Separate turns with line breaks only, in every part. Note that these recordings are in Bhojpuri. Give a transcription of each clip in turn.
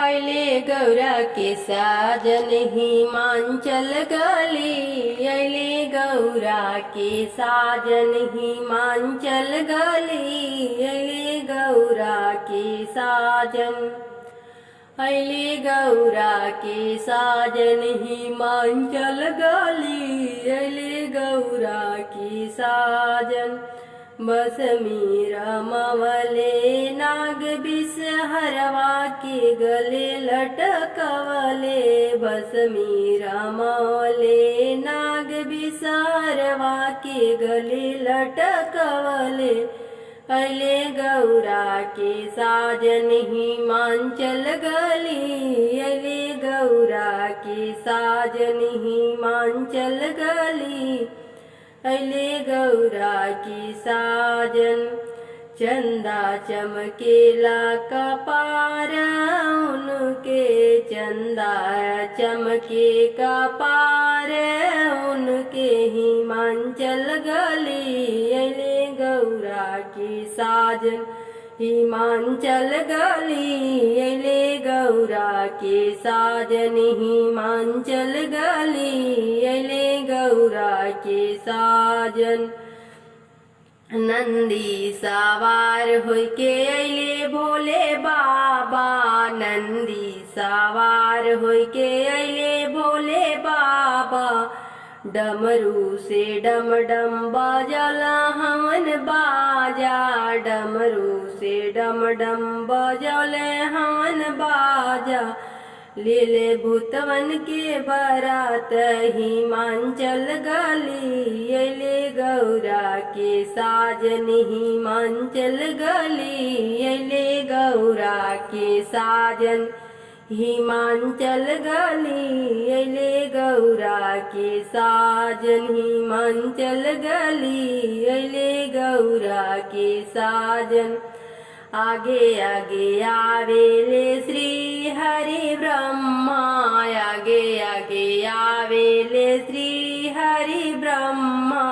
अइले गौरा के साजन हिमांचल गली। अइले गौरा के साजन हिमांचल गली। अइले गौरा के साजन। अइले गौरा के साजन हिमांचल गली। अइले गौरा के साजन। बस मीरा मवले नाग बिसहरवा के गले लटकवले। बस मीरा मवले नाग बिसहरवा के गले लटकवले। अइले गौरा के साजन हिमांचल गली। अइले गौरा के साजन हिमांचल गली। अइले गौरा की साजन। चंदा चमकेला कपार उनके। चंदा चमके कपार उनके हिमांचल गली। अइले गौरा की साजन हिमांचल गली। अइले गौरा के साजन हिमांचल गली। अइले गौरा के साजन। नंदी सवार होके अइले भोले बाबा। नंदी सवार होके अइले भोले बाबा। डमरू से डम डम बजल हवन बाजा। डमरू से डम डम बजल हवन बाजा। लीले भूतवन के बारात हिमांचल गली। अइले गौरा के साजन हिमांचल गली। अइले गौरा के साजन हिमांचल गली। अइले गौरा के साजन हिमांचल गली। अइले गौरा के साजन। आगे आगे आवेले श्री हरि ब्रह्मा। आगे आगे आवेले श्री हरि ब्रह्मा।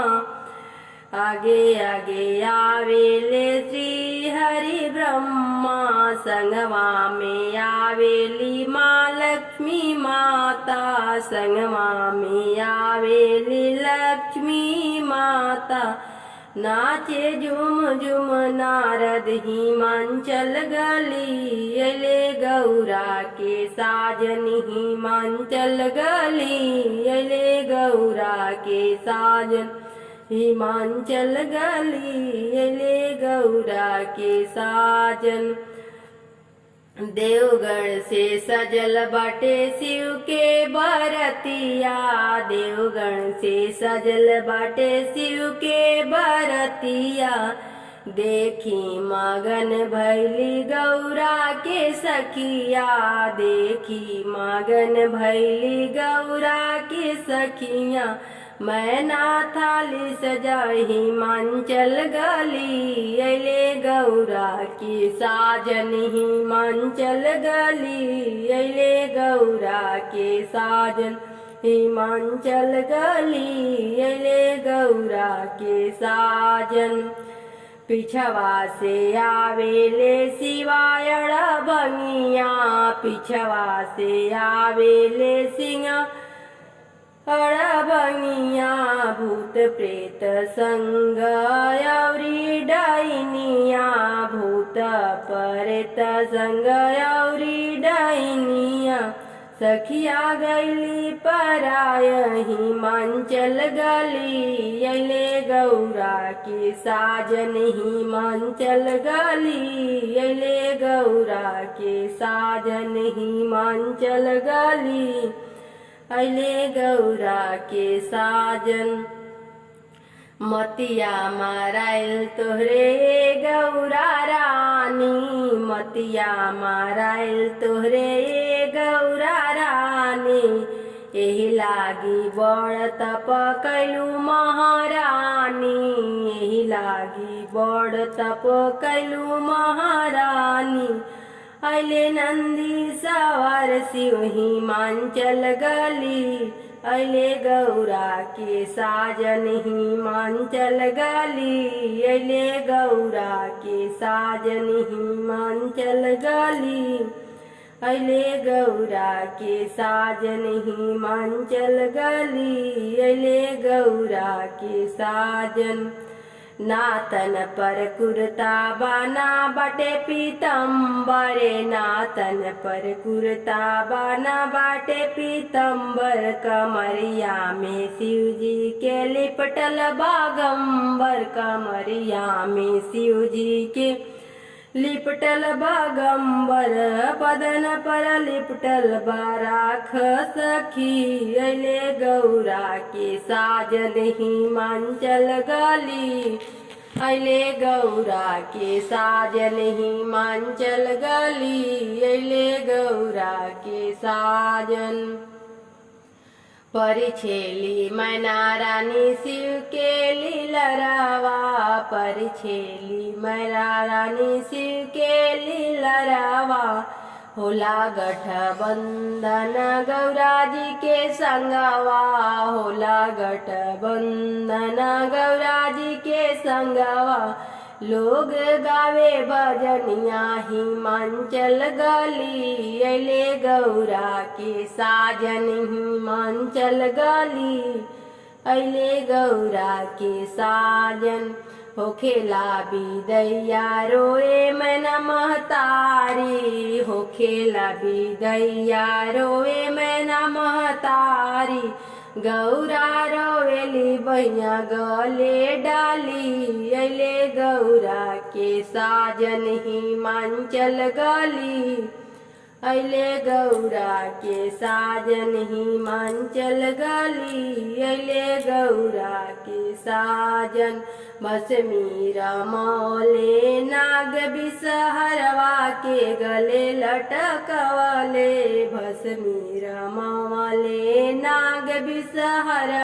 आगे आगे आवेले श्री हरि ब्रह्मा। संगवा में आवेली माँ लक्ष्मी माता। संगवा में आवेली लक्ष्मी माता। नाचे झुम झुम नारद हिमांचल गली। अइले गौरा के साजन हिमांचल गली। अइले गौरा के साजन हिमांचल गली। अइले गौरा के साजन। देवगढ़ से सजल बाटे शिव के बरतिया। देवगढ़ से सजल बाटे शिव के बरतिया। देखी मगन भैली गौरा के सखिया। देखी मगन भैली गौरा के सखिया। मैना थाली सजाई हिमांचल गली। अइले गौरा की साजन हिमांचल गली। अइले गौरा के साजन हिमांचल गली। अइले गौरा के साजन। पिछवा से आवेले शिवायण बंगिया। पिछवा से आवेले सिंह अड़बंगिया। भूत प्रेत संग औरी डाइनिया। भूत प्रेत संग औरी डाइनिया। सखिया गैली पराय हिमांचल गली। अइले गौरा की साजन हिमांचल गली। अइले गौरा के साजन हिमांचल गली। अइले गौरा के साजन। मतिया माराइल तोहरे गौरा रानी। मतिया माराइल तोहरे गौरा रानी। एही लागी बड़ तप कैलू महारानी। एही लागी बड़ तप कैलू महारानी। अइले नंदी सवार शिव हिमांचल गली। अइले गौरा के साजन हिमांचल गली, अइले गौरा के साजन हिमांचल गली, अइले गौरा के साजन हिमांचल गली, अइले गौरा के साजन। नातन पर कुर्ता बाना बाटे पीतम्बरे, नातन पर कुर्ता बाना बाटे पीतम्बर। कमरिया में शिवजी के लिपटल बागंबर, कमरिया में शिवजी के लिपटल बागंबर। बदन पर लिपटल बाराख सखी, अइले गौरा के साजन हिमांचल गली, अइले गौरा के साजन हिमांचल गली, अइले गौरा के साजन। परिछेली मैना रानी शिव के लीलरावा, परिछेली मैना रानी शिव के लीलरावा। होला गठबंधन गौरा जी के संगवा, होला गठबंधन गौरा जी के संगवा। लोग गावे भजनिया हिमांचल गली, अइले गौरा के साजन हिमांचल गली, अइले गौरा के साजन। होखेला बिदैया रोए मैना महतारी, होखेला बिदैया रोए मैना महतारी। गौरा रोवेली बहिया गले डाली, अइले गौरा के साजन हिमांचल गली, अइले गौरा के साजन हिमांचल गली, अइले गौरा के साजन। भस्मी रमौले नाग बिषहरवा के गले लटकवले, भस्मी रमौले नाग बिषहर।